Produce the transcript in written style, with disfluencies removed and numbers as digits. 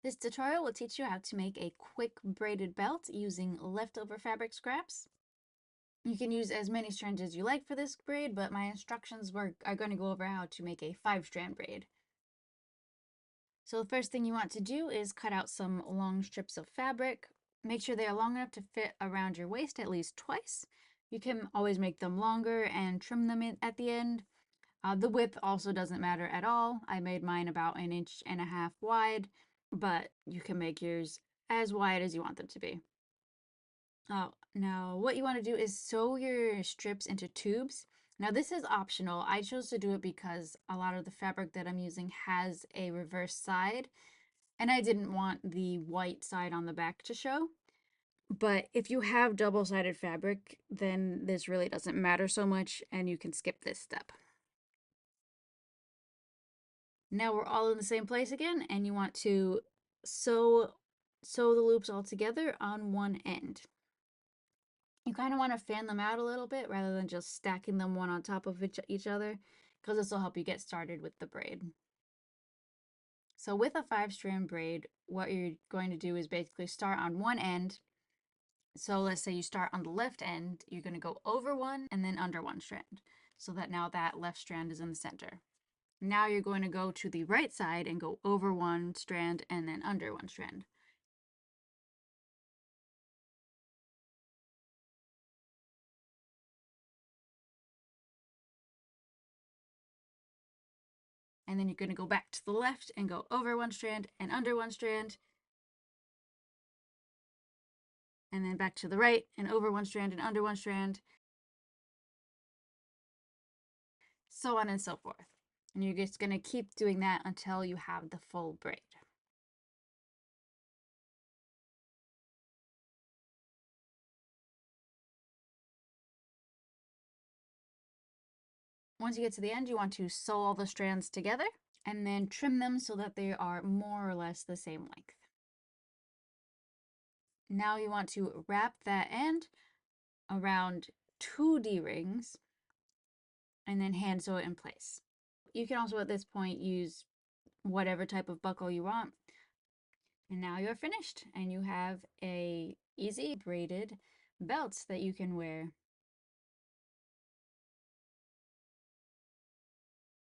This tutorial will teach you how to make a quick braided belt using leftover fabric scraps. You can use as many strands as you like for this braid, but my instructions are going to go over how to make a 5-strand braid. So the first thing you want to do is cut out some long strips of fabric. Make sure they are long enough to fit around your waist at least twice. You can always make them longer and trim them at the end. The width also doesn't matter at all. I made mine about 1.5 inches wide, but you can make yours as wide as you want them to be. Now what you want to do is sew your strips into tubes. Now this is optional. I chose to do it because a lot of the fabric that I'm using has a reverse side, and I didn't want the white side on the back to show. But if you have double-sided fabric, then this really doesn't matter so much, and you can skip this step. Now we're all in the same place again, and you want to sew the loops all together on one end. You kind of want to fan them out a little bit rather than just stacking them one on top of each other, because this will help you get started with the braid. So with a 5-strand braid, what you're going to do is basically start on one end. So let's say you start on the left end, you're going to go over one and then under one strand, so that now that left strand is in the center. Now you're going to go to the right side and go over one strand and then under one strand. And then you're going to go back to the left and go over one strand and under one strand. And then back to the right and over one strand and under one strand. So on and so forth. And you're just going to keep doing that until you have the full braid. Once you get to the end, you want to sew all the strands together and then trim them so that they are more or less the same length. Now you want to wrap that end around 2 D-rings and then hand sew it in place. You can also at this point use whatever type of buckle you want. And now you're finished and you have a easy braided belt that you can wear.